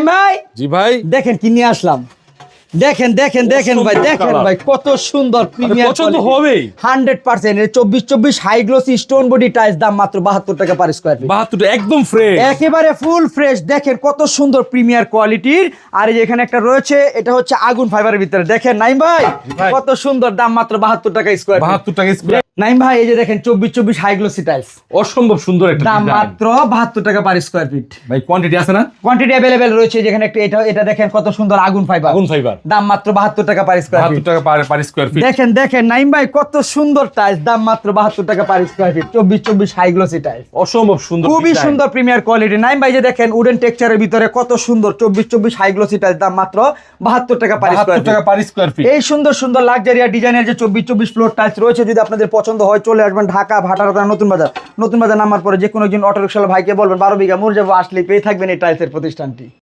ভাই জি ভাই, দেখেন কি নিয়ে আসলাম, দেখেন দেখেন দেখেন ভাই, দেখেন ভাই কত সুন্দর প্রিমিয়ার পছন্দ হবেই। 100%। এর 24 high glossy stone body tiles, দাম মাত্র 72 টাকা পার স্কয়ার ফিট। 72 একদম ফ্রেশ। একেবারে ফুল ফ্রেশ, দেখেন কত সুন্দর প্রিমিয়ার কোয়ালিটির। আর এই যে এখানে একটা রয়েছে, এটা হচ্ছে আগুন ফাইবারের ভিতরে, দেখেন নাইম ভাই ভাই। কত সুন্দর, দাম মাত্র 72 টাকা স্কয়ার ফিট। 72 টাকা স্কয়ার। নাইম ভাই এই যে দেখেন 24 হাই গ্লোসি টাইলস, অসম্ভব সুন্দর একটা দাম ডিজাইন। মাত্র 72 টাকা পার স্কয়ার ফিট। ভাই কোয়ান্টিটি আছে না? কোয়ান্টিটি अवेलेबल রয়েছে, যেখানে একটা এটা দেখেন কত সুন্দর আগুন ফাইবার, আগুন ফাইবার। দাম মাত্র 72 টাকা পার স্কয়ার 72 ফিট। টাকা পার স্কয়ার ফিট। দেখেন দেখেন নাইম ভাই কত সুন্দর টাইলস, দাম মাত্র 72 টাকা per square feet. 24 high glossy tiles, অসম্ভব সুন্দর, খুবই সুন্দর প্রিমিয়ার কোয়ালিটি। নাইম ভাই যে দেখেন উডেন টেক্সচারের ভিতরে কত সুন্দর 24 হাই গ্লোসি টাইলস, দাম মাত্র 72 টাকা পার স্কয়ার 72 টাকা ফিট। পার স্কয়ার ফিট। এই সুন্দর সুন্দর লাক্সারিয়া ডিজাইনের যে 24 ফ্লোর টাইলস রয়েছে, যদি আপনাদের পছন্দ হয় চলে আসবেন ঢাকা ভাটারা নতুন বাজার নামার পরে যে কোনো একজন অটো রিকশাওয়ালা ভাইকে বলবেন 12 বিঘা মুরজাবো, আসলে পেয়ে থাকবেন এই টাইলসের প্রতিষ্ঠানটি।